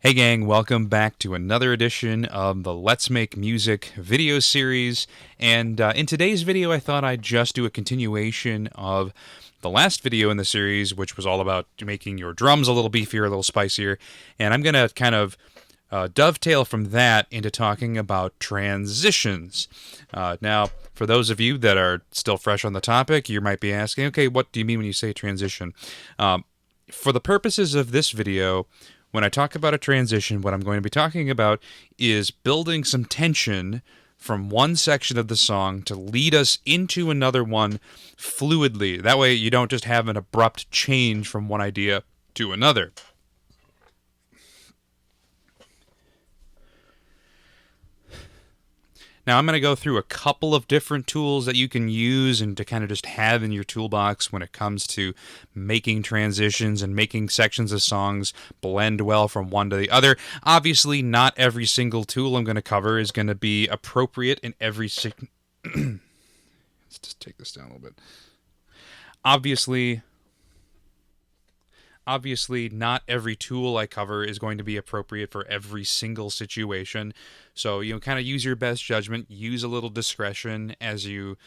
Hey gang, welcome back to another edition of the Let's Make Music video series. And in today's video, I thought I'd just do a continuation of the last video in the series, which was all about making your drums a little beefier, a little spicier. And I'm going to kind of dovetail from that into talking about transitions. Now, for those of you that are still fresh on the topic, you might be asking, okay, what do you mean when you say transition? For the purposes of this video, when I talk about a transition, what I'm going to be talking about is building some tension from one section of the song to lead us into another one fluidly. That way you don't just have an abrupt change from one idea to another. Now I'm going to go through a couple of different tools that you can use and to kind of just have in your toolbox when it comes to making transitions and making sections of songs blend well from one to the other. Obviously, not every single tool I'm going to cover is going to be appropriate in every Let's just take this down a little bit. Obviously, not every tool I cover is going to be appropriate for every single situation. So, kind of use your best judgment, use a little discretion as you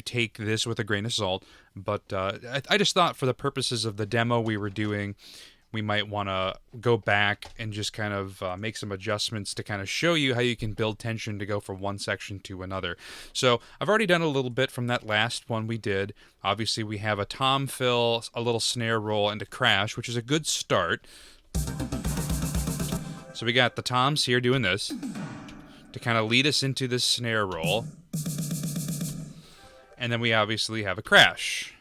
take this with a grain of salt. But I just thought for the purposes of the demo we were doing, we might want to go back and just kind of make some adjustments to kind of show you how you can build tension to go from one section to another. So I've already done a little bit from that last one we did. Obviously, we have a tom fill, a little snare roll, and a crash, which is a good start. So we got the toms here doing this to kind of lead us into this snare roll. And then we obviously have a crash.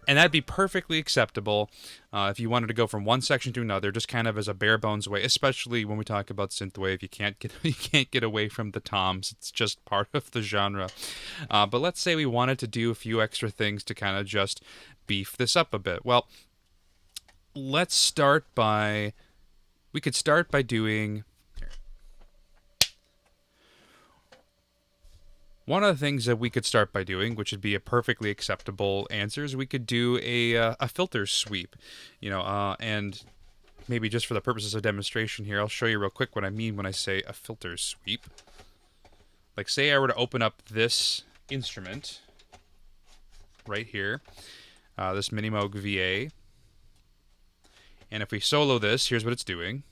And that'd be perfectly acceptable if you wanted to go from one section to another, just kind of as a bare bones way. Especially when we talk about synthwave, you can't get away from the toms. It's just part of the genre. But let's say we wanted to do a few extra things to kind of just beef this up a bit. Well, we could start by doing. One of the things that we could start by doing, which would be a perfectly acceptable answer, is we could do a filter sweep, and maybe just for the purposes of demonstration here, I'll show you real quick what I mean when I say a filter sweep. Like, say I were to open up this instrument right here, this Minimoog VA, and if we solo this, here's what it's doing.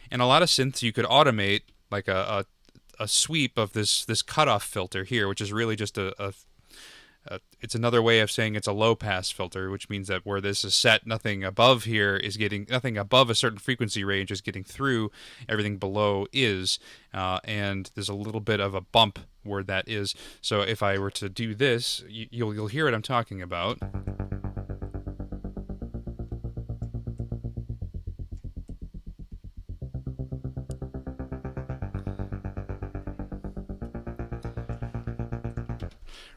And a lot of synths you could automate like a sweep of this cutoff filter here, which is really just it's another way of saying it's a low pass filter, which means that where this is set, nothing above a certain frequency range is getting through, everything below is, and there's a little bit of a bump where that is. So if I were to do this, you'll hear what I'm talking about.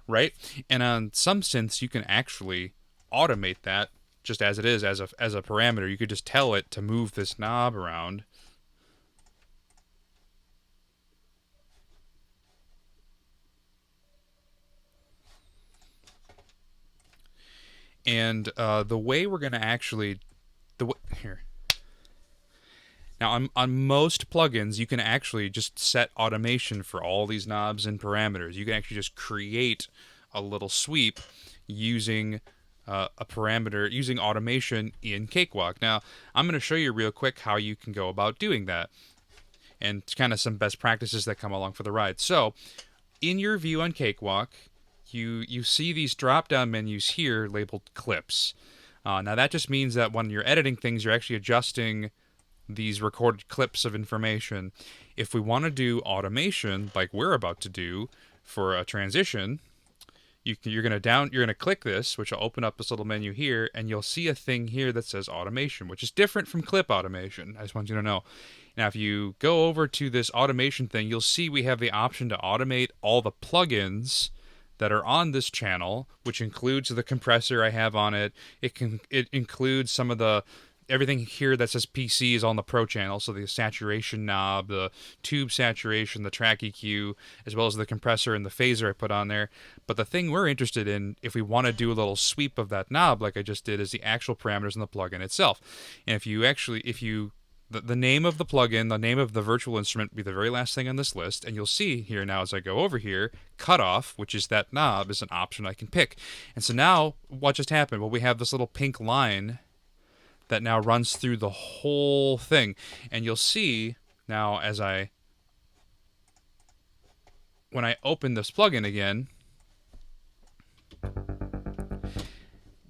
Right? And on some synths, you can actually automate that just as it is, as a parameter. You could just tell it to move this knob around. And the way we're going to actually... Here. Now, on most plugins, you can actually just set automation for all these knobs and parameters. You can actually just create a little sweep using a parameter, using automation in Cakewalk. Now, I'm going to show you real quick how you can go about doing that, and kind of some best practices that come along for the ride. So, in your view on Cakewalk, you see these drop-down menus here labeled clips. Now, that just means that when you're editing things, you're actually adjusting these recorded clips of information. If we want to do automation like we're about to do for a transition, you're going to click this, which will open up this little menu here, and you'll see a thing here that says automation, which is different from clip automation. I just want you to know. Now, if you go over to this automation thing, you'll see we have the option to automate all the plugins that are on this channel, which includes the compressor I have on it. It includes some of the everything here that says PC is on the Pro channel. So the saturation knob, the tube saturation, the track EQ, as well as the compressor and the phaser I put on there. But the thing we're interested in, if we want to do a little sweep of that knob like I just did, is the actual parameters in the plugin itself. And if you the name of the plugin, the name of the virtual instrument will be the very last thing on this list, and you'll see here now as I go over here, cutoff, which is that knob, is an option I can pick. And so now, what just happened? Well, we have this little pink line that now runs through the whole thing. And you'll see now when I open this plugin again,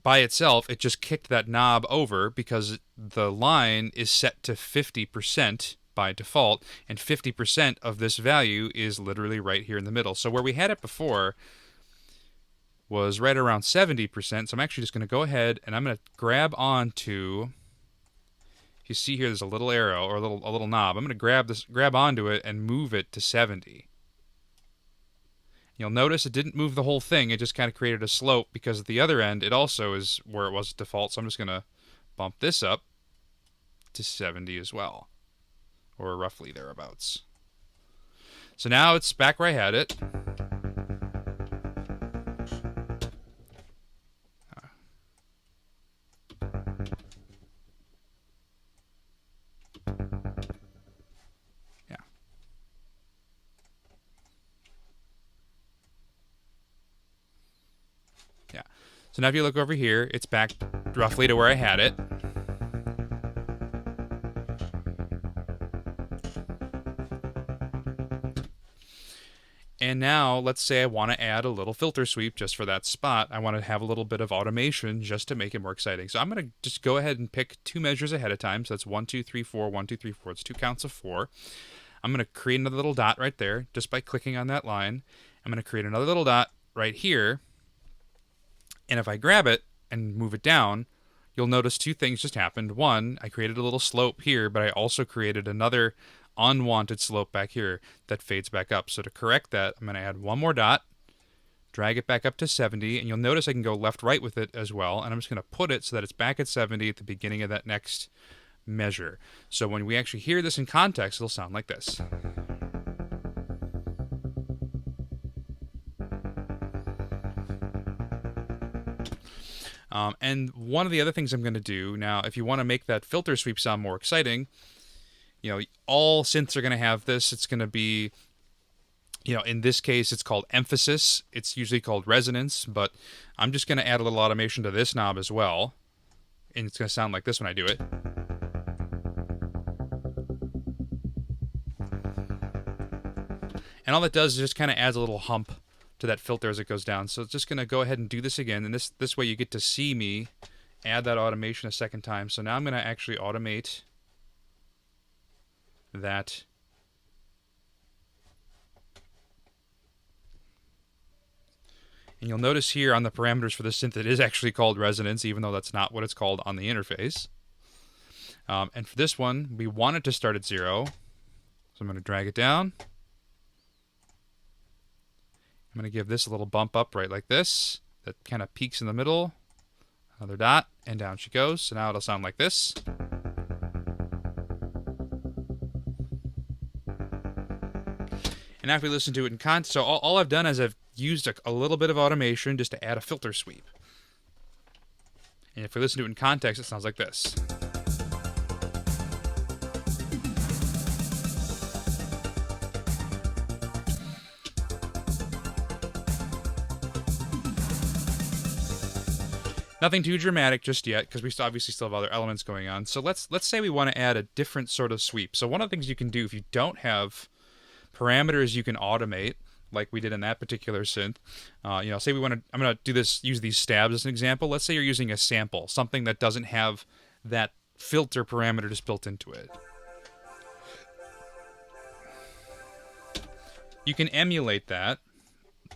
by itself, it just kicked that knob over because the line is set to 50% by default, and 50% of this value is literally right here in the middle. So where we had it before was right around 70%, so I'm actually just going to go ahead and I'm going to grab onto, you see here there's a little arrow or a little knob. I'm going to grab onto it and move it to 70. You'll notice it didn't move the whole thing. It just kind of created a slope because at the other end, it also is where it was default. So I'm just going to bump this up to 70 as well, or roughly thereabouts. So now it's back where I had it. Yeah. So now if you look over here, it's back roughly to where I had it. And now, let's say I want to add a little filter sweep just for that spot. I want to have a little bit of automation just to make it more exciting. So I'm going to just go ahead and pick 2 measures ahead of time. So that's 1, 2, 3, 4, 1, 2, 3, 4. It's 2 counts of 4. I'm going to create another little dot right there just by clicking on that line. I'm going to create another little dot right here. And if I grab it and move it down, you'll notice 2 things just happened. One, I created a little slope here, but I also created another unwanted slope back here that fades back up. So to correct that, I'm going to add one more dot, drag it back up to 70, and you'll notice I can go left-right with it as well, and I'm just going to put it so that it's back at 70 at the beginning of that next measure. So when we actually hear this in context, it'll sound like this. And one of the other things I'm going to do now, if you want to make that filter sweep sound more exciting, all synths are going to have this. It's going to be, in this case, it's called emphasis. It's usually called resonance, but I'm just going to add a little automation to this knob as well. And it's going to sound like this when I do it. And all that does is just kind of adds a little hump to that filter as it goes down. So it's just going to go ahead and do this again. And this way you get to see me add that automation a second time. So now I'm going to actually automate that. And you'll notice here on the parameters for the synth it is actually called resonance, even though that's not what it's called on the interface. And for this one, we want it to start at 0. So I'm going to drag it down. I'm going to give this a little bump up right like this. That kind of peaks in the middle. Another dot, and down she goes. So now it'll sound like this. And now if we listen to it in context, so all I've done is I've used a little bit of automation just to add a filter sweep. And if we listen to it in context, it sounds like this. Nothing too dramatic just yet, because we obviously still have other elements going on. So let's say we want to add a different sort of sweep. So one of the things you can do if you don't have parameters you can automate, like we did in that particular synth. Say I'm going to use these stabs as an example. Let's say you're using a sample, something that doesn't have that filter parameter just built into it. You can emulate that.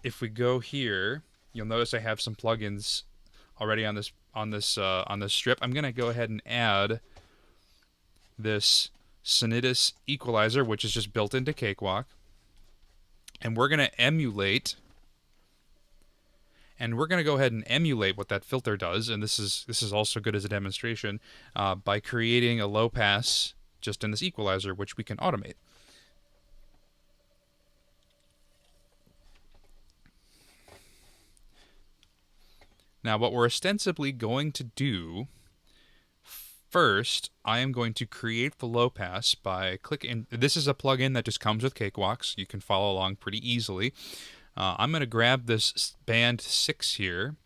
If we go here, you'll notice I have some plugins already on this strip. I'm going to go ahead and add this Sonitus equalizer, which is just built into Cakewalk. And we're going to emulate And we're going to go ahead and emulate what that filter does, and this is also good as a demonstration, by creating a low pass just in this equalizer, which we can automate. Now, what we're ostensibly going to do first, I am going to create the low pass by clicking. This is a plugin that just comes with Cakewalks. You can follow along pretty easily. I'm going to grab this band 6 here,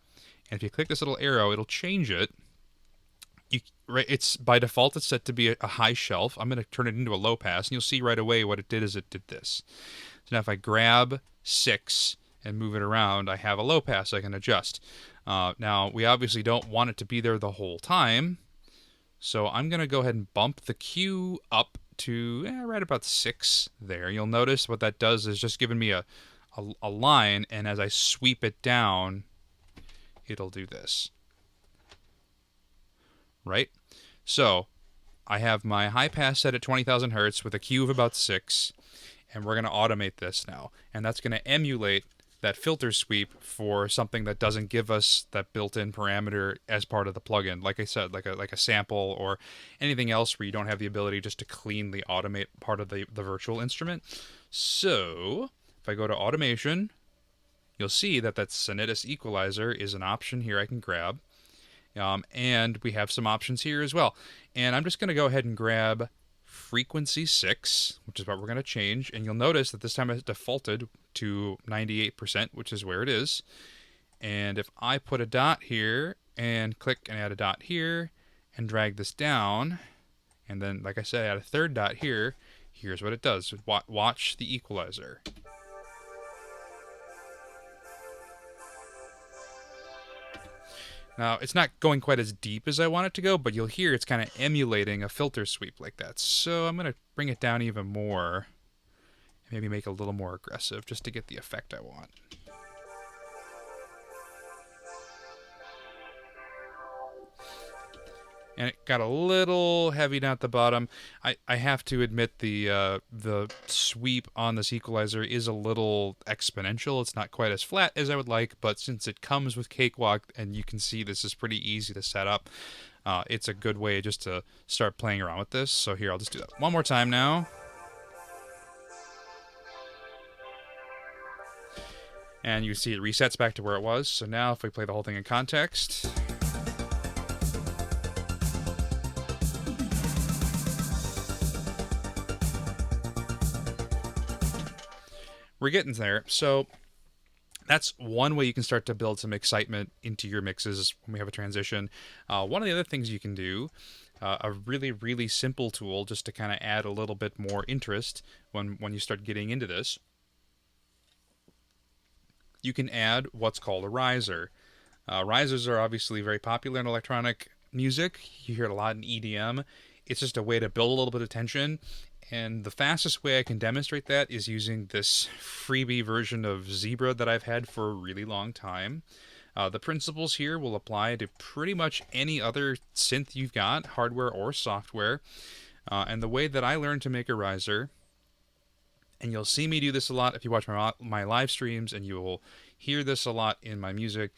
and if you click this little arrow, it'll change it. It's by default it's set to be a high shelf. I'm going to turn it into a low pass, and you'll see right away what it did is it did this. So now if I grab 6 and move it around, I have a low pass I can adjust. Now, we obviously don't want it to be there the whole time, so I'm going to go ahead and bump the Q up to right about 6 there. You'll notice what that does is just giving me a line, and as I sweep it down, it'll do this. Right? So, I have my high pass set at 20,000 hertz with a Q of about 6, and we're going to automate this now. And that's going to emulate that filter sweep for something that doesn't give us that built-in parameter as part of the plugin. Like I said, like a sample or anything else where you don't have the ability just to cleanly automate part of the virtual instrument. So if I go to automation, you'll see that Sonitus equalizer is an option here I can grab. And we have some options here as well. And I'm just going to go ahead and grab frequency 6, which is what we're going to change, and you'll notice that this time it's defaulted to 98%, which is where it is. And if I put a dot here and click and add a dot here and drag this down, and then like I said, add a third dot here, here's what it does. Watch the equalizer. Now, it's not going quite as deep as I want it to go, but you'll hear it's kind of emulating a filter sweep like that. So I'm going to bring it down even more. Maybe make it a little more aggressive just to get the effect I want. And it got a little heavy down at the bottom. I have to admit the sweep on this equalizer is a little exponential. It's not quite as flat as I would like, but since it comes with Cakewalk and you can see this is pretty easy to set up, it's a good way just to start playing around with this. So here, I'll just do that one more time now. And you see it resets back to where it was. So now if we play the whole thing in context... we're getting there. So that's one way you can start to build some excitement into your mixes when we have a transition. One of the other things you can do, a really, really simple tool just to kind of add a little bit more interest when you start getting into this, you can add what's called a riser. Risers are obviously very popular in electronic music. You hear it a lot in EDM. It's just a way to build a little bit of tension. And the fastest way I can demonstrate that is using this freebie version of Zebra that I've had for a really long time. The principles here will apply to pretty much any other synth you've got, hardware or software. And the way that I learned to make a riser, and you'll see me do this a lot if you watch my live streams, and you will hear this a lot in my music.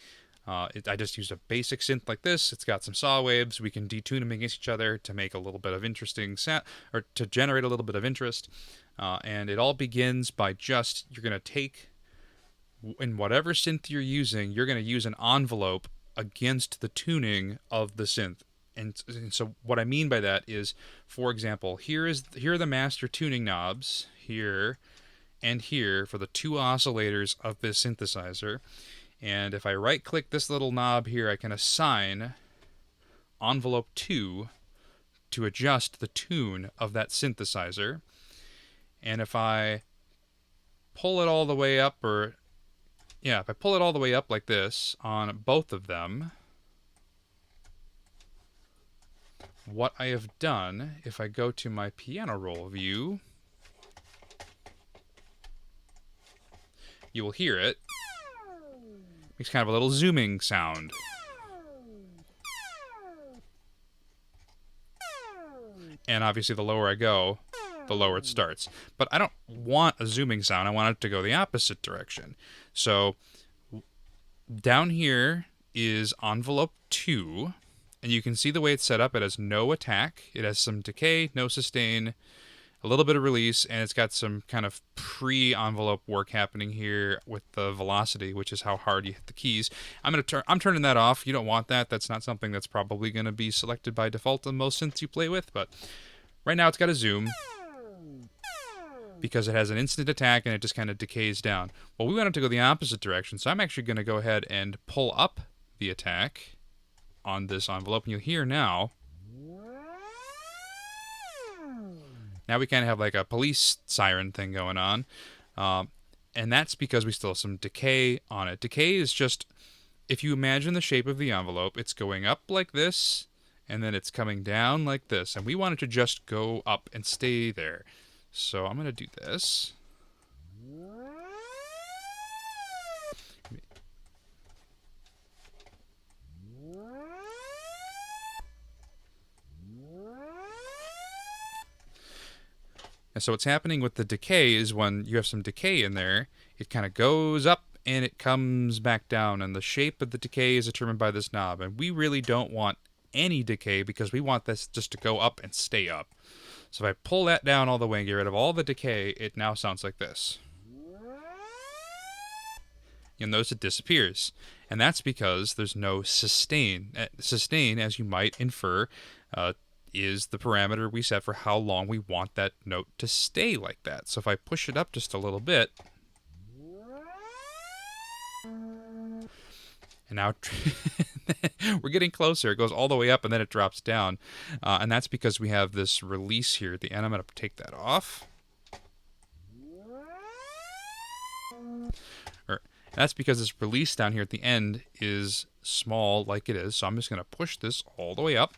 I just use a basic synth like this. It's got some saw waves. We can detune them against each other to make a little bit of interesting sound, or to generate a little bit of interest. And it all begins by just, you're going to take, in whatever synth you're using, you're going to use an envelope against the tuning of the synth. And so what I mean by that is, for example, here are the master tuning knobs, here and here, for the two oscillators of this synthesizer. And if I right-click this little knob here, I can assign envelope 2 to adjust the tune of that synthesizer. And if I pull it all the way up, if I pull it all the way up like this on both of them, what I have done, if I go to my piano roll view, you will hear it. Makes kind of a little zooming sound. And obviously the lower I go, the lower it starts. But I don't want a zooming sound. I want it to go the opposite direction. So Down here is envelope 2, and you can see the way it's set up. It has no attack, it has some decay, no sustain, a little bit of release, and it's got some kind of pre-envelope work happening here with the velocity, which is how hard you hit the keys. I'm turning that off. You don't want that. That's not something that's probably going to be selected by default on most synths you play with, but right now it's got a zoom because it has an instant attack and it just kind of decays down. Well, we want it to go the opposite direction, so I'm actually going to go ahead and pull up the attack on this envelope, and you'll hear now. Now we kind of have like a police siren thing going on, and that's because we still have some decay on it. Decay is just, if you imagine the shape of the envelope, it's going up like this, and then it's coming down like this, and we want it to just go up and stay there. So I'm going to do this. And so what's happening with the decay is when you have some decay in there, it kind of goes up and it comes back down, and the shape of the decay is determined by this knob. And we really don't want any decay because we want this just to go up and stay up. So if I pull that down all the way and get rid of all the decay, it now sounds like this. You'll notice it disappears. And that's because there's no sustain. Sustain, as you might infer, is the parameter we set for how long we want that note to stay like that. So if I push it up just a little bit, and now we're getting closer. It goes all the way up and then it drops down. And that's because we have this release here at the end. I'm going to take that off. That's because this release down here at the end is small like it is. So I'm just going to push this all the way up.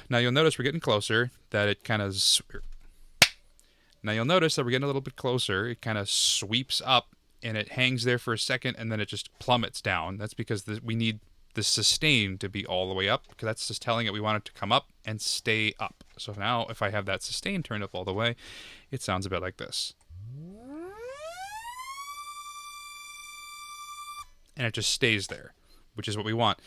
Now you'll notice we're getting closer, that it kind of... Now you'll notice that we're getting a little bit closer. It kind of sweeps up, and it hangs there for a second, and then it just plummets down. That's because we need the sustain to be all the way up, because that's just telling it we want it to come up and stay up. So now, if I have that sustain turned up all the way, it sounds a bit like this. And it just stays there, which is what we want.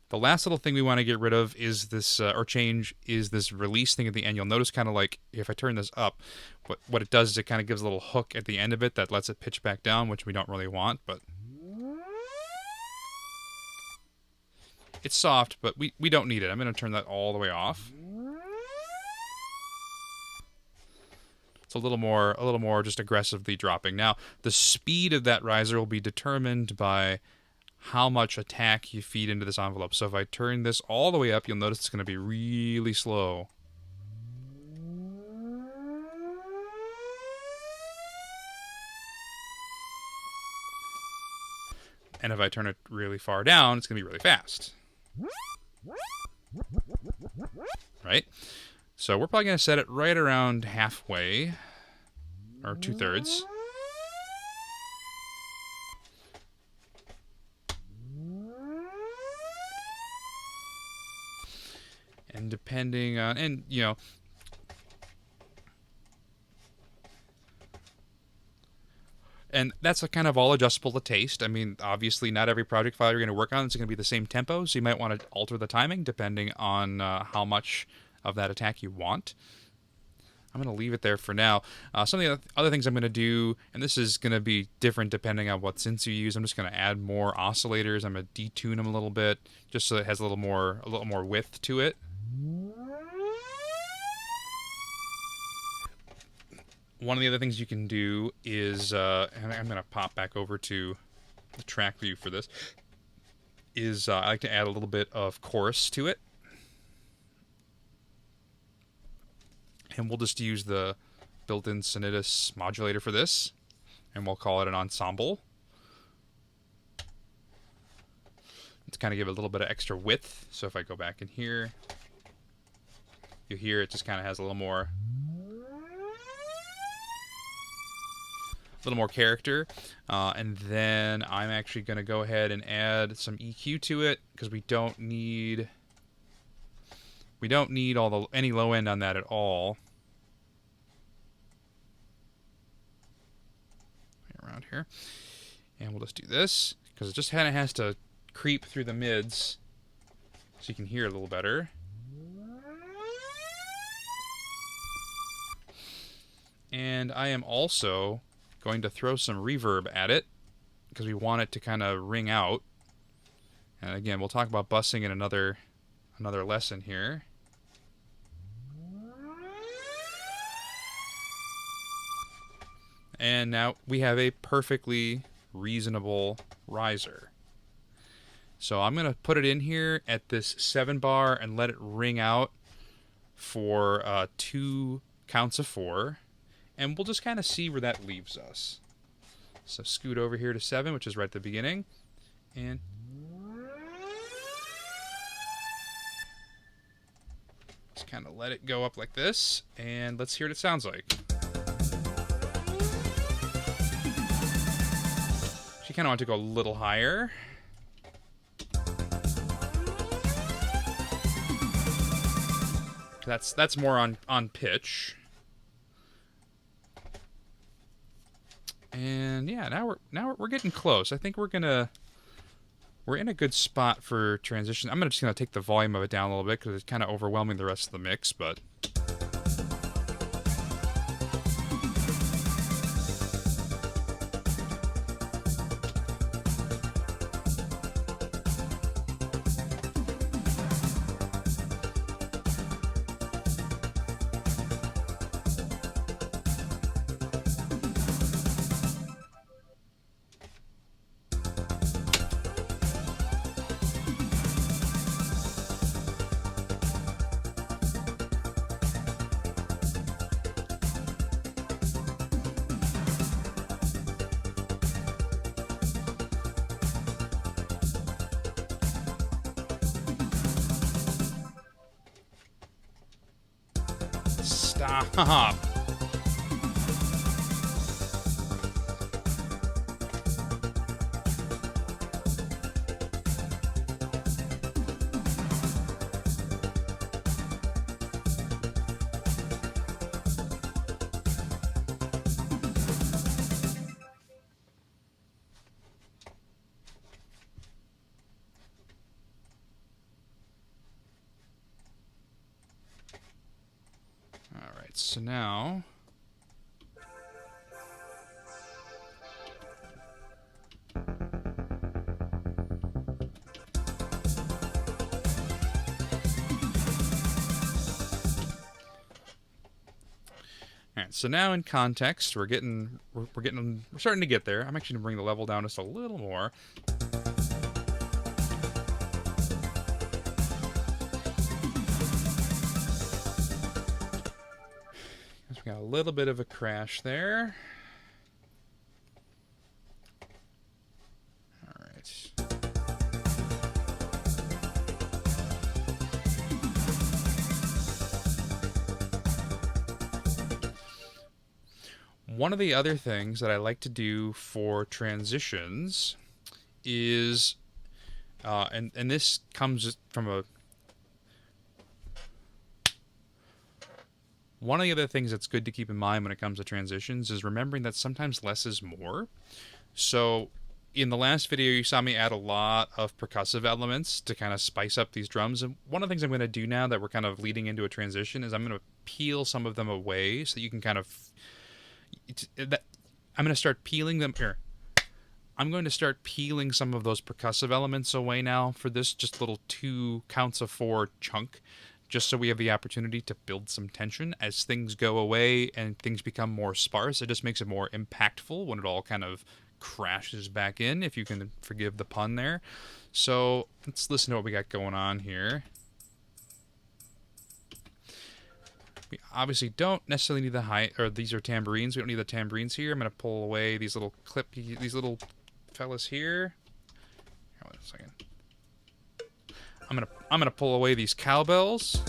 The last little thing we want to get rid of is this, or change, is this release thing at the end. You'll notice kind of like, if I turn this up, what it does is it kind of gives a little hook at the end of it that lets it pitch back down, which we don't really want, but... It's soft, but we don't need it. I'm going to turn that all the way off. It's a little more just aggressively dropping. Now, the speed of that riser will be determined by how much attack you feed into this envelope. So if I turn this all the way up, you'll notice it's going to be really slow. And if I turn it really far down, it's going to be really fast. Right? So we're probably going to set it right around halfway, or 2/3. And depending on, and you know, and that's a kind of all adjustable to taste. I mean, obviously not every project file you're going to work on is going to be the same tempo, so you might want to alter the timing depending on how much of that attack you want. I'm going to leave it there for now. Some of the other things I'm going to do, and this is going to be different depending on what synths you use. I'm just going to add more oscillators. I'm going to detune them a little bit, just so it has a little more width to it. One of the other things you can do is, and I'm going to pop back over to the track view for this, is I like to add a little bit of chorus to it. And we'll just use the built-in Sonitus modulator for this, and we'll call it an ensemble. To kind of give it a little bit of extra width. So if I go back in here, you hear it just kind of has a little more character. And then I'm actually going to go ahead and add some EQ to it, because we don't need We don't need any low end on that at all. Around here. And we'll just do this, because it just kind of has to creep through the mids so you can hear it a little better. And I am also going to throw some reverb at it, because we want it to kind of ring out. And again, we'll talk about bussing in another lesson here. And now we have a perfectly reasonable riser. So I'm going to put it in here at this 7 bar and let it ring out for 2 counts of 4. And we'll just kind of see where that leaves us. So scoot over here to 7, which is right at the beginning. And just kind of let it go up like this. And let's hear what it sounds like. She kind of want to go a little higher. That's more on pitch. And yeah, now we're getting close. I think we're in a good spot for transition. I'm just gonna take the volume of it down a little bit because it's kind of overwhelming the rest of the mix, but. Stop. Alright, so now Alright, so now in context, we're starting to get there. I'm actually gonna bring the level down just a little more. We got a little bit of a crash there. All right. One of the other things that I like to do for transitions is, and this comes from a. One of the other things that's good to keep in mind when it comes to transitions is remembering that sometimes less is more. So in the last video, you saw me add a lot of percussive elements to kind of spice up these drums. And one of the things I'm going to do now that we're kind of leading into a transition is I'm going to peel some of them away so that you can kind of... I'm going to start peeling them... Here. I'm going to start peeling some of those percussive elements away now for this just little 2 counts of 4 chunk. Just so we have the opportunity to build some tension as things go away and things become more sparse. It just makes it more impactful when it all kind of crashes back in, if you can forgive the pun there. So let's listen to what we got going on here. We obviously don't necessarily need the high, or these are tambourines. We don't need the tambourines here. I'm going to pull away these little these little fellas here. Hold on a second. I'm gonna pull away these cowbells,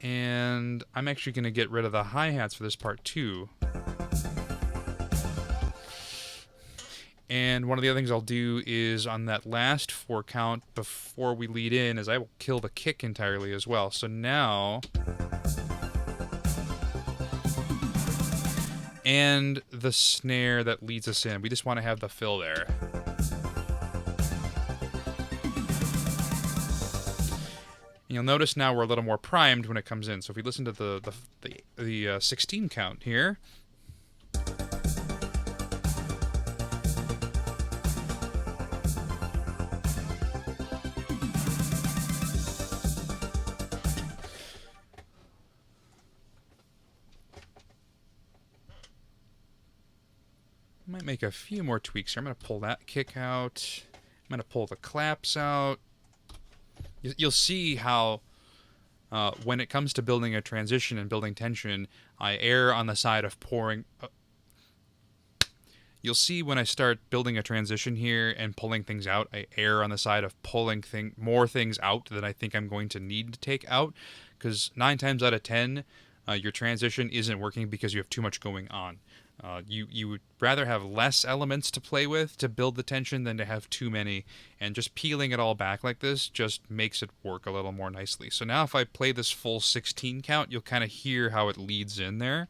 and I'm actually gonna get rid of the hi-hats for this part too. And one of the other things I'll do is on that last 4 count before we lead in is I will kill the kick entirely as well. So now, and the snare that leads us in. We just want to have the fill there. And you'll notice now we're a little more primed when it comes in. So if we listen to the 16 count here, might make a few more tweaks here. I'm going to pull that kick out. I'm going to pull the claps out. You'll see how when it comes to building a transition and building tension, I err on the side of pouring. You'll see when I start building a transition here and pulling things out, I err on the side of pulling more things out than I think I'm going to need to take out. Because 9 times out of 10, your transition isn't working because you have too much going on. You would rather have less elements to play with to build the tension than to have too many, and just peeling it all back like this just makes it work a little more nicely. So now if I play this full 16 count, you'll kind of hear how it leads in there.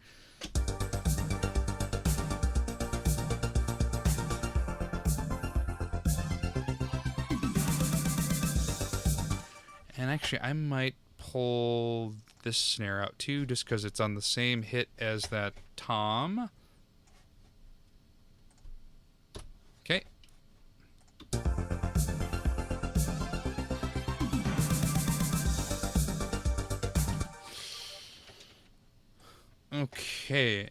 And actually I might pull this snare out too, just because it's on the same hit as that tom. Okay. Okay.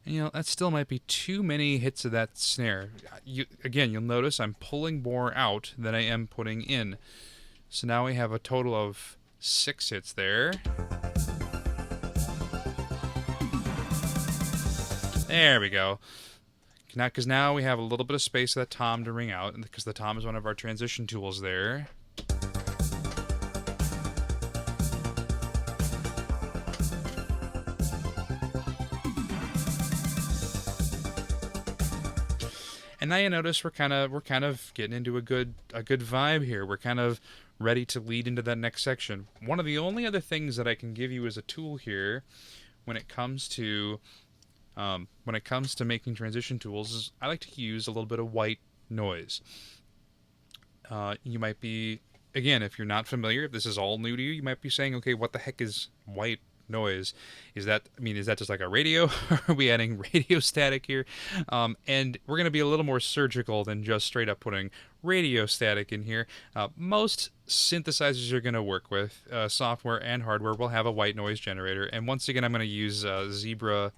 You know, that still might be too many hits of that snare. Again, you'll notice I'm pulling more out than I am putting in. So now we have a total of 6 hits there. There we go. Because now we have a little bit of space for that tom to ring out, and because the tom is one of our transition tools there. And now you notice we're kind of getting into a good vibe here. We're kind of ready to lead into that next section. One of the only other things that I can give you as a tool here, when it comes to making transition tools, is I like to use a little bit of white noise. You might be, again, if you're not familiar, if this is all new to you, you might be saying, okay, what the heck is white noise? Is that just like a radio? Are we adding radio static here? And we're going to be a little more surgical than just straight up putting radio static in here. Most synthesizers you're going to work with, software and hardware, will have a white noise generator. And once again, I'm going to use Zebra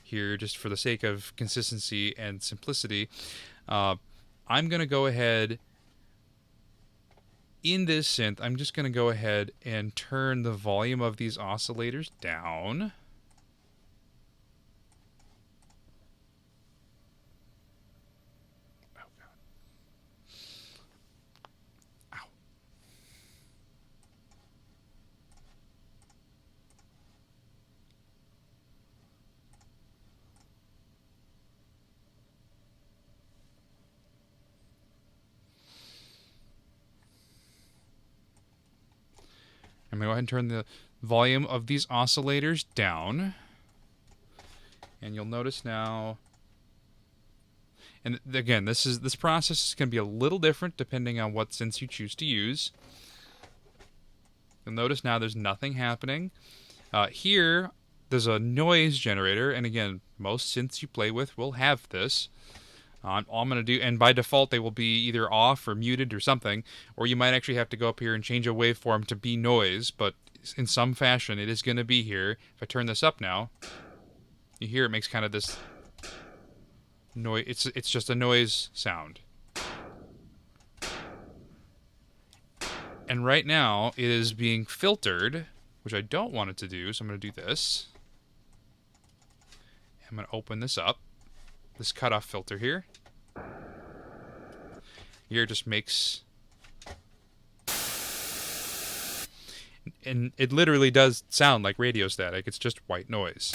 here just for the sake of consistency and simplicity. I'm going to go ahead. In this synth, I'm just going to go ahead and turn the volume of these oscillators down. Oh, God. Ow. I'm going to go ahead and turn the volume of these oscillators down. And you'll notice now, and again, this process is going to be a little different depending on what synths you choose to use. You'll notice now there's nothing happening. Here, there's a noise generator, and again, most synths you play with will have this. All I'm going to do, and by default they will be either off or muted or something, or you might actually have to go up here and change a waveform to be noise, but in some fashion it is going to be here. If I turn this up now, you hear it makes kind of this noise. It's just a noise sound. And right now it is being filtered, which I don't want it to do, so I'm going to do this. I'm going to open this up, this cutoff filter here. Here just makes... and it literally does sound like radio static. It's just white noise.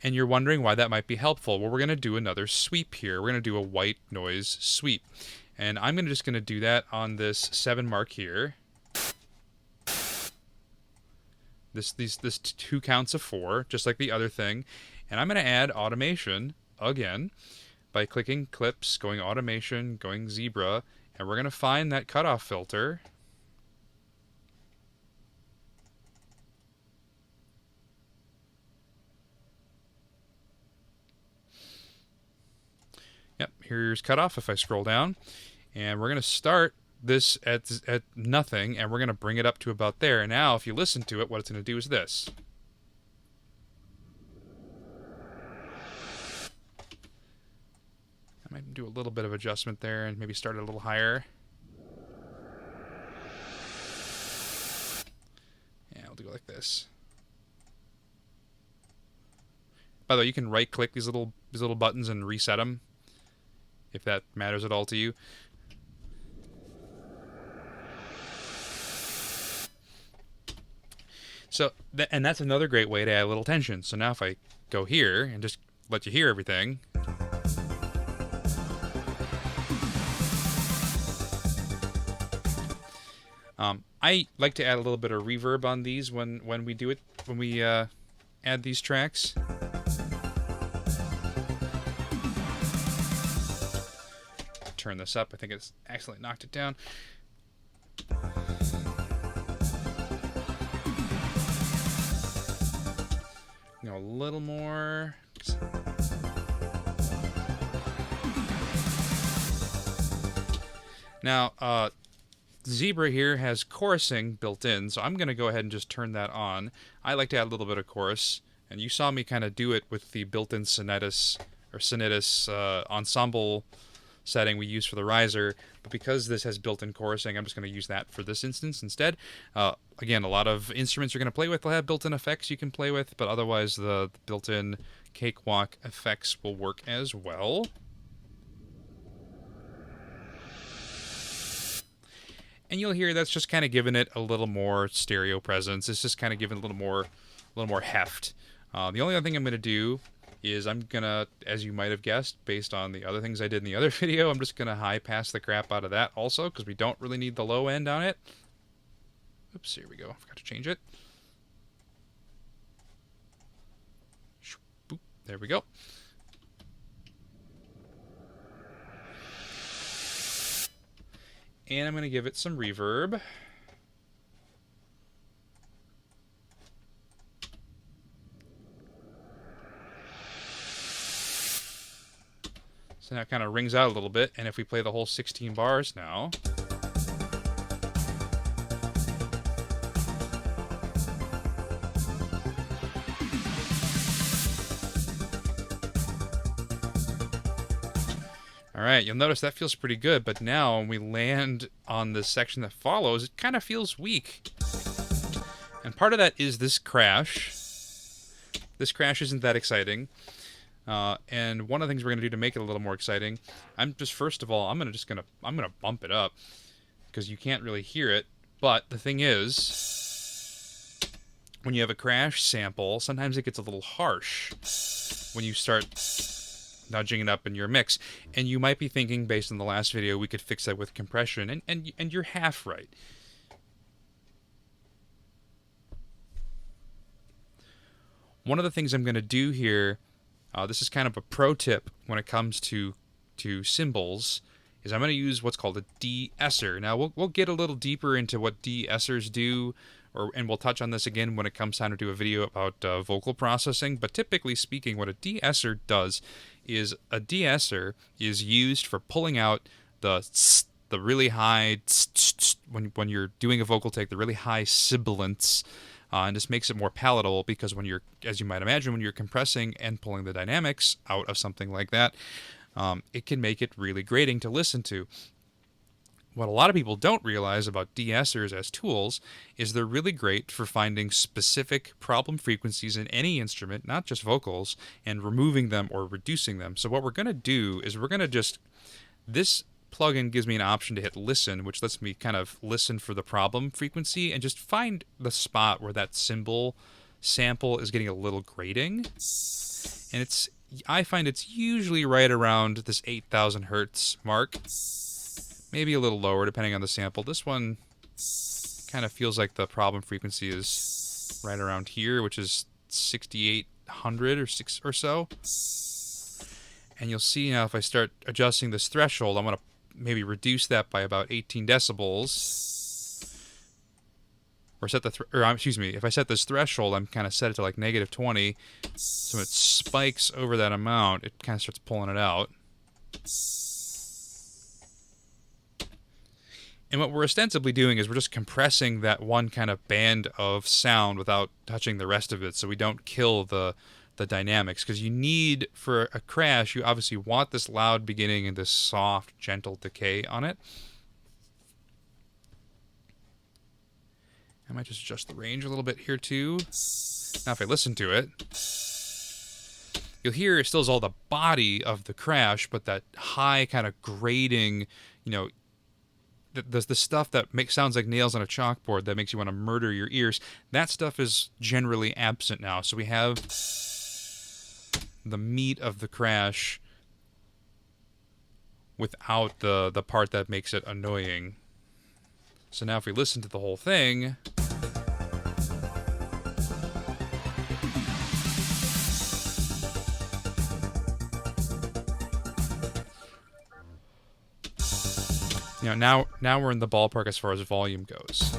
And you're wondering why that might be helpful. Well, we're going to do another sweep here. We're going to do a white noise sweep. And I'm just going to do that on this 7 mark here. This 2 counts of 4, just like the other thing. And I'm going to add automation again by clicking clips, going automation, going zebra, and we're going to find that cutoff filter. Yep, here's cutoff if I scroll down. And we're going to start this at nothing, and we're going to bring it up to about there. And now, if you listen to it, what it's going to do is this. I might do a little bit of adjustment there and maybe start it a little higher. Yeah, I'll do it like this. By the way, you can right-click these little buttons and reset them, if that matters at all to you. So, and that's another great way to add a little tension. So now if I go here and just let you hear everything. I like to add a little bit of reverb on these when we do it, when we add these tracks. Turn this up. I think it's accidentally knocked it down. A little more. Now, Zebra here has chorusing built in, so I'm going to go ahead and just turn that on. I like to add a little bit of chorus, and you saw me kind of do it with the built-in Sonetus ensemble setting we use for the riser, but because this has built-in chorusing, I'm just going to use that for this instance instead. Again, a lot of instruments you're going to play with will have built-in effects you can play with, but otherwise the built-in cakewalk effects will work as well. And you'll hear that's just kind of giving it a little more stereo presence. It's just kind of giving it a little more heft. The only other thing I'm going to do is I'm going to, as you might have guessed, based on the other things I did in the other video, I'm just going to high pass the crap out of that also, because we don't really need the low end on it. Oops, here we go. I forgot to change it. Boop, there we go. And I'm going to give it some reverb. So now it kind of rings out a little bit, and if we play the whole 16 bars now. Alright, you'll notice that feels pretty good, but now when we land on the section that follows, it kind of feels weak. And part of that is this crash. This crash isn't that exciting. And one of the things we're going to do to make it a little more exciting, first of all, I'm going to bump it up, because you can't really hear it. But the thing is, when you have a crash sample, sometimes it gets a little harsh when you start nudging it up in your mix. And you might be thinking, based on the last video, we could fix that with compression, and you're half right. One of the things I'm going to do here, this is kind of a pro tip when it comes to cymbals, is I'm going to use what's called a de-esser. Now, we'll get a little deeper into what de-essers do, and we'll touch on this again when it comes time to do a video about vocal processing. But typically speaking, what a de-esser does is a de-esser is used for pulling out the really high, when you're doing a vocal take, the really high sibilants, and this makes it more palatable, because when you're, as you might imagine, when you're compressing and pulling the dynamics out of something like that, it can make it really grating to listen to. What a lot of people don't realize about de-essers as tools is they're really great for finding specific problem frequencies in any instrument, not just vocals, and removing them or reducing them. So what we're going to do is we're going to just, this plugin gives me an option to hit listen, which lets me kind of listen for the problem frequency and just find the spot where that cymbal sample is getting a little grating. And I find it's usually right around this 8,000 hertz mark, maybe a little lower depending on the sample. This one kind of feels like the problem frequency is right around here, which is 6,800 or so. And you'll see now if I start adjusting this threshold, I'm going to maybe reduce that by about 18 decibels. Or excuse me, if I set this threshold, I'm kind of set it to like -20. So it spikes over that amount, it kind of starts pulling it out. And what we're ostensibly doing is we're just compressing that one kind of band of sound without touching the rest of it, so we don't kill the dynamics. Because you need, for a crash, you obviously want this loud beginning and this soft, gentle decay on it. I might just adjust the range a little bit here too. Now if I listen to it, you'll hear it still is all the body of the crash, but that high kind of grating, you know, the stuff that sounds like nails on a chalkboard that makes you want to murder your ears, that stuff is generally absent now. So we have the meat of the crash without the part that makes it annoying. So now if we listen to the whole thing, you know, now we're in the ballpark as far as volume goes.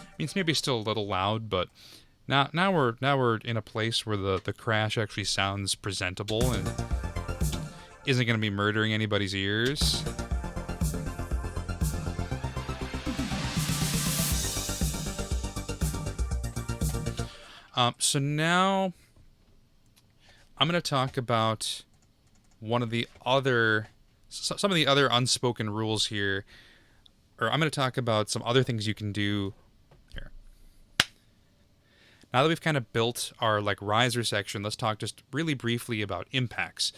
I mean, it's maybe still a little loud, but now we're in a place where the crash actually sounds presentable and isn't going to be murdering anybody's ears. So now I'm going to talk about some of the other unspoken rules here, or I'm going to talk about some other things you can do here. Now that we've kind of built our riser section, let's talk just really briefly about impacts.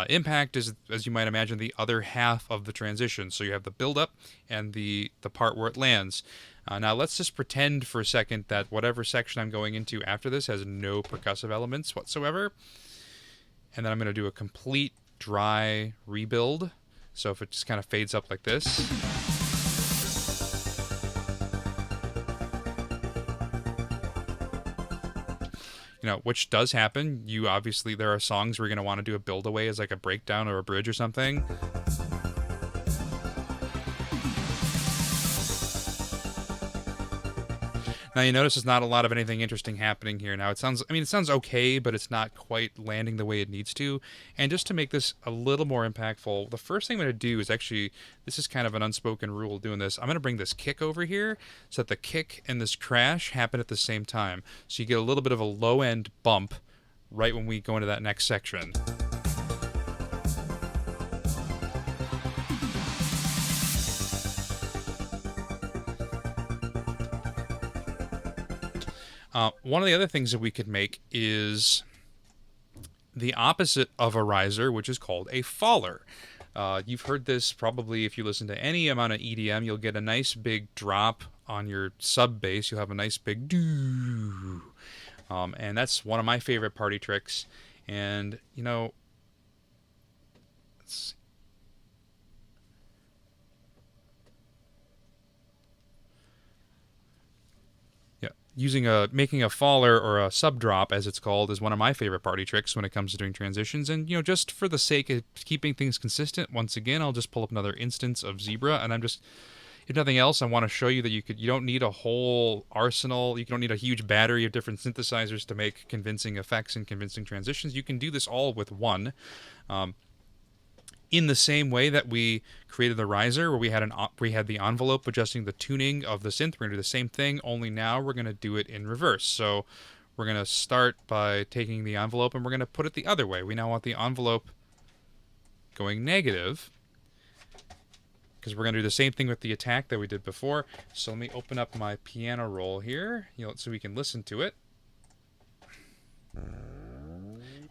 Impact is, as you might imagine, the other half of the transition. So you have the build-up and the part where it lands. Now let's just pretend for a second that whatever section I'm going into after this has no percussive elements whatsoever. And then I'm going to do a complete dry rebuild. So if it just kind of fades up like this. You know, which does happen. Obviously, there are songs where you're going to want to do a build away as like a breakdown or a bridge or something. Now you notice there's not a lot of anything interesting happening here. Now it sounds okay, but it's not quite landing the way it needs to. And just to make this a little more impactful, the first thing I'm going to do is actually, this is kind of an unspoken rule doing this, I'm going to bring this kick over here so that the kick and this crash happen at the same time. So you get a little bit of a low end bump right when we go into that next section. One of the other things that we could make is the opposite of a riser, which is called a faller. You've heard this probably if you listen to any amount of EDM. You'll get a nice big drop on your sub bass. You'll have a nice big doo. And that's one of my favorite party tricks. And, you know, let's see. Making a faller or a sub drop, as it's called, is one of my favorite party tricks when it comes to doing transitions. And, you know, just for the sake of keeping things consistent, once again, I'll just pull up another instance of Zebra, and if nothing else, I want to show you that you don't need a whole arsenal. You don't need a huge battery of different synthesizers to make convincing effects and convincing transitions. You can do this all with one. In the same way that we created the riser, where we had the envelope adjusting the tuning of the synth, we're going to do the same thing, only now we're going to do it in reverse. So we're going to start by taking the envelope and we're going to put it the other way. We now want the envelope going negative, because we're going to do the same thing with the attack that we did before. So let me open up my piano roll here, so we can listen to it.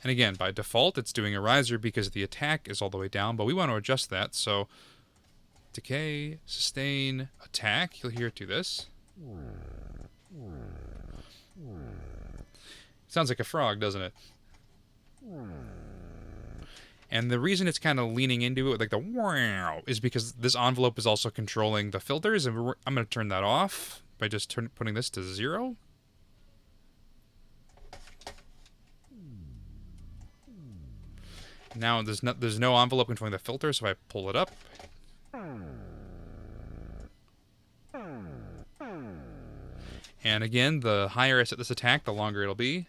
And again, by default, it's doing a riser because the attack is all the way down, but we want to adjust that. So decay, sustain, attack. You'll hear it do this. Sounds like a frog, doesn't it? And the reason it's kind of leaning into it, like the wow, is because this envelope is also controlling the filters, and I'm going to turn that off by just putting this to 0. Now there's no envelope controlling the filter, so if I pull it up, and again, the higher I set this attack, the longer it'll be.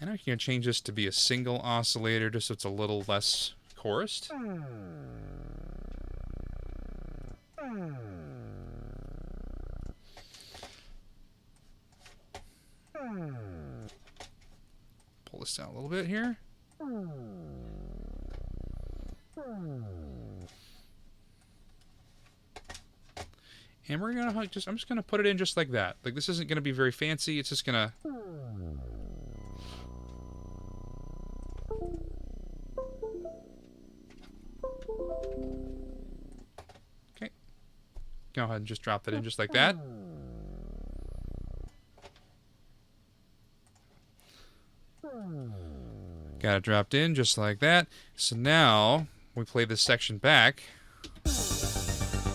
And I'm going to change this to be a single oscillator just so it's a little less chorused. Pull this down a little bit here. And we're going to I'm just going to put it in just like that. Like, this isn't going to be very fancy. It's just going to... Okay. Go ahead and just drop that in just like that. Got it dropped in just like that. So now we play this section back. It's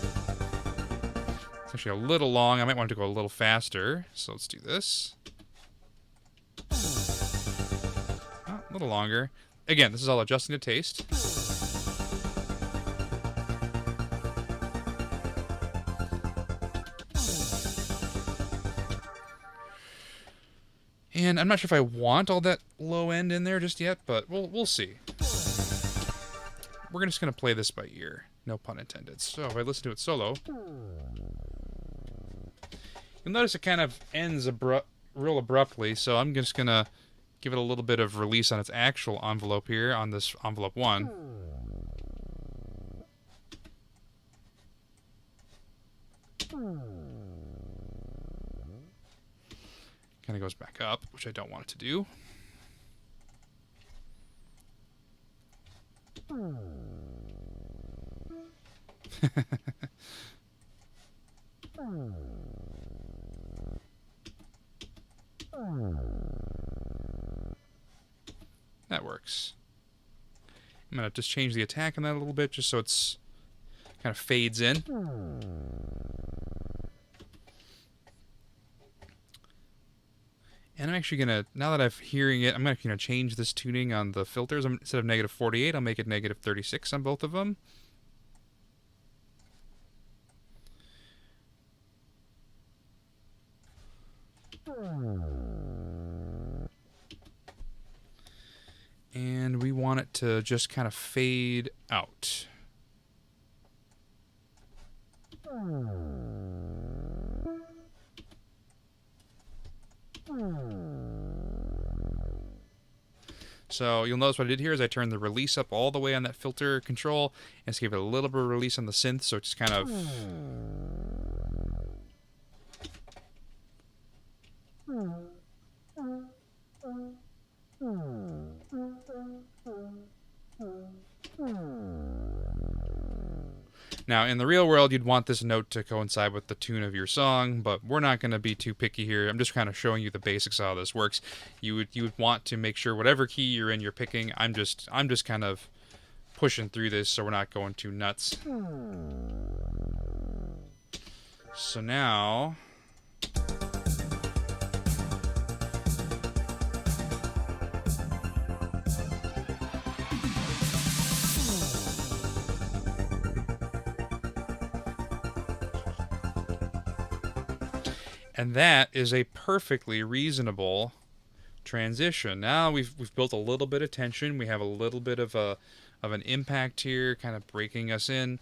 actually a little long. I might want to go a little faster. So let's do this. Oh, a little longer. Again, this is all adjusting to taste. And I'm not sure if I want all that low end in there just yet, but we'll see. We're just going to play this by ear. No pun intended. So if I listen to it solo, you'll notice it kind of ends real abruptly, so I'm just going to give it a little bit of release on its actual envelope here, on this envelope 1. Kind of goes back up, which I don't want it to do. That works. I'm going to just change the attack on that a little bit just so it's kind of fades in. And I'm actually going to, now that I'm hearing it, I'm actually going to change this tuning on the filters. Instead of negative 48, I'll make it negative 36 on both of them. And we want it to just kind of fade out. So you'll notice what I did here is I turned the release up all the way on that filter control and just gave it a little bit of release on the synth, so it just kind of... Now, in the real world, you'd want this note to coincide with the tune of your song, but we're not going to be too picky here. I'm just kind of showing you the basics of how this works. You would want to make sure whatever key you're in, you're picking. I'm just kind of pushing through this so we're not going too nuts. So now... And that is a perfectly reasonable transition. Now we've built a little bit of tension. We have a little bit of an impact here, kind of breaking us in.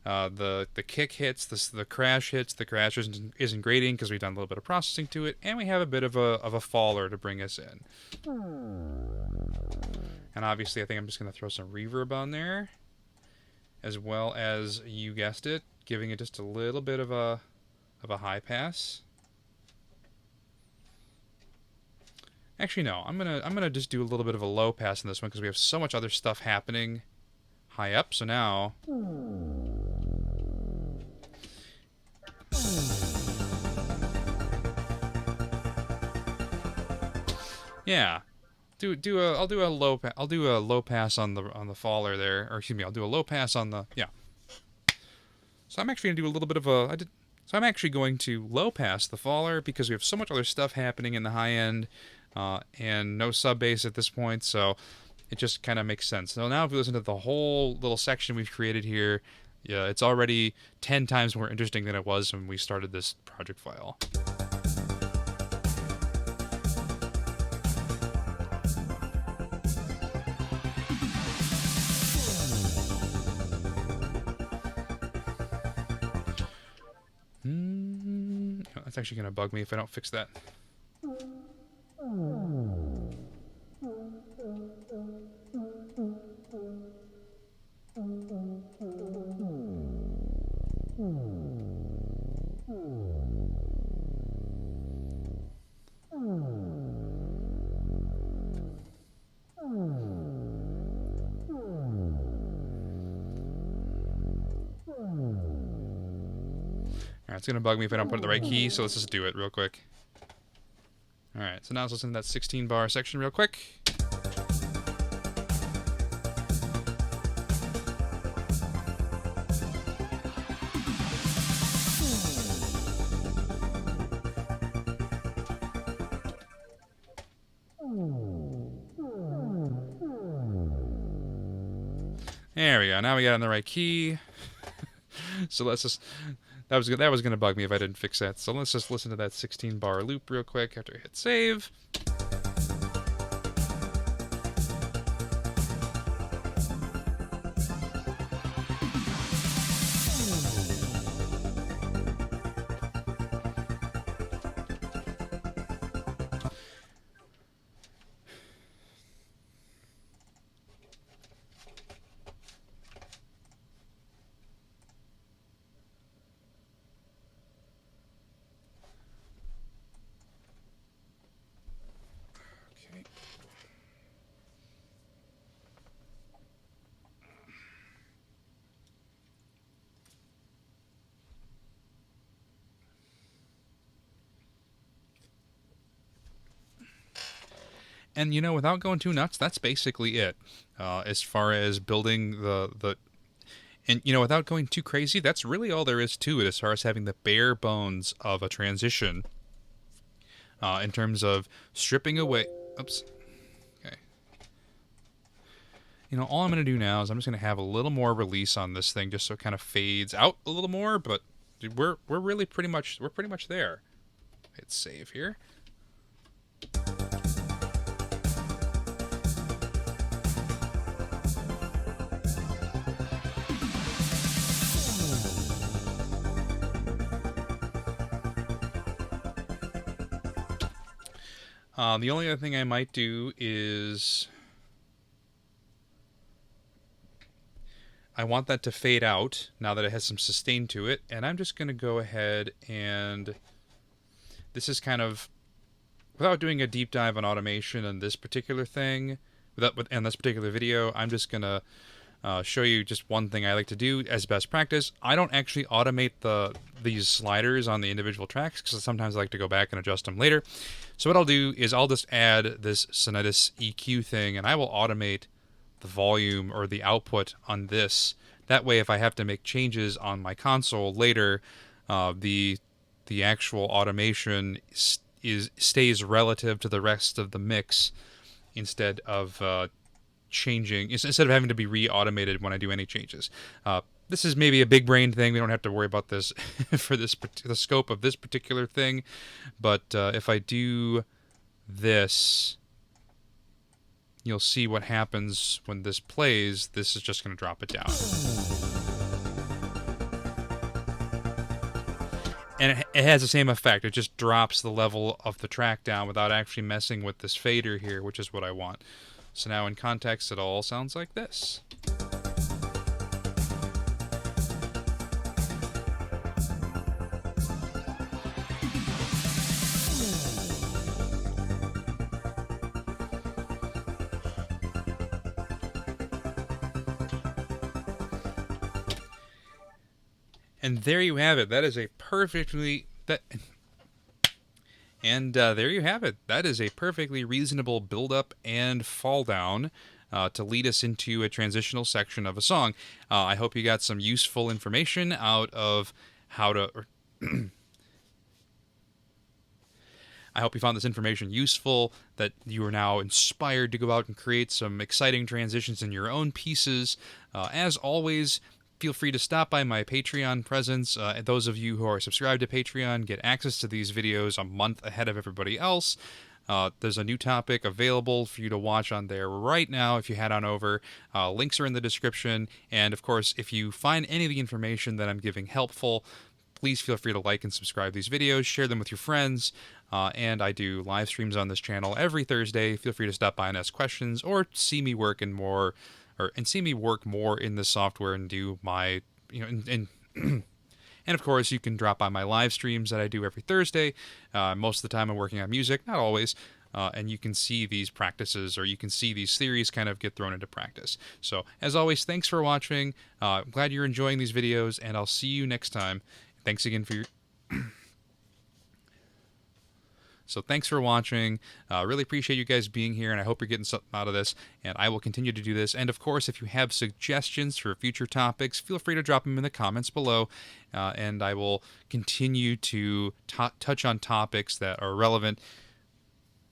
The kick hits, the crash hits. The crash isn't grating because we've done a little bit of processing to it, and we have a bit of a faller to bring us in. And obviously, I think I'm just going to throw some reverb on there, as well as, you guessed it, giving it just a little bit of a high pass. Actually, no. I'm gonna just do a little bit of a low pass in this one because we have so much other stuff happening high up. So now, yeah, I'll do a low pass on the faller there, or excuse me, I'll do a low pass on the yeah. So I'm actually gonna do a little bit of a So I'm actually going to low pass the faller because we have so much other stuff happening in the high end, and no sub bass at this point. So it just kind of makes sense. So now if we listen to the whole little section we've created here, yeah, it's already 10 times more interesting than it was when we started this project file. That's actually going to bug me if I don't fix that. Alright, it's going to bug me if I don't put in the right key, so let's just do it real quick. Alright, so now let's listen to that 16 bar section real quick. There we go. Now we got it in the right key. So let's just... That was going to bug me if I didn't fix that. So let's just listen to that 16 bar loop real quick after I hit save. And, you know, without going too nuts, that's basically it. As far as building and, you know, without going too crazy, that's really all there is to it as far as having the bare bones of a transition. In terms of stripping away... Oops. Okay. You know, all I'm going to do now is I'm just going to have a little more release on this thing just so it kind of fades out a little more, but we're really pretty much there. Hit save here. The only other thing I might do is I want that to fade out now that it has some sustain to it, and I'm just going to go ahead and this is kind of without doing a deep dive on automation and this particular thing, and this particular video, I'm just going to show you just one thing I like to do as best practice. I don't actually automate these sliders on the individual tracks because sometimes I like to go back and adjust them later. So what I'll do is I'll just add this Sonitus EQ thing, and I will automate the volume or the output on this. That way, if I have to make changes on my console later, the actual automation stays relative to the rest of the mix instead of changing, instead of having to be re-automated when I do any changes. This is maybe a big brain thing. We don't have to worry about this for the scope of this particular thing. But if I do this, you'll see what happens when this plays. This is just going to drop it down. And it has the same effect. It just drops the level of the track down without actually messing with this fader here, which is what I want. So now in context, it all sounds like this. And there you have it. That is a perfectly that And there you have it. That is a perfectly reasonable build up and fall down to lead us into a transitional section of a song. I hope you got some useful information out of how to. I hope you found this information useful, that you are now inspired to go out and create some exciting transitions in your own pieces. As always, feel free to stop by my Patreon presence. Those of you who are subscribed to Patreon get access to these videos a month ahead of everybody else. There's a new topic available for you to watch on there right now if you head on over. Links are in the description. And of course, if you find any of the information that I'm giving helpful, please feel free to like and subscribe these videos, share them with your friends, and I do live streams on this channel every Thursday. Feel free to stop by and ask questions, or see me work in more, and see me work more in this software and do my, and and of course, you can drop by my live streams that I do every Thursday. Most of the time I'm working on music, not always. And you can see these practices, or you can see these theories kind of get thrown into practice. So, as always, thanks for watching. I'm glad you're enjoying these videos, and I'll see you next time. Thanks again for your... So thanks for watching. Really appreciate you guys being here, and I hope you're getting something out of this. And I will continue to do this. And of course, if you have suggestions for future topics, feel free to drop them in the comments below. And I will continue to touch on topics that are relevant.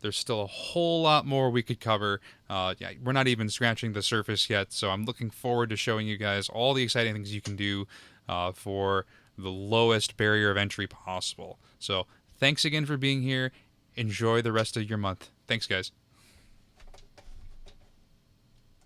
There's still a whole lot more we could cover. Yeah, we're not even scratching the surface yet. So I'm looking forward to showing you guys all the exciting things you can do for the lowest barrier of entry possible. So thanks again for being here. Enjoy the rest of your month. Thanks, guys.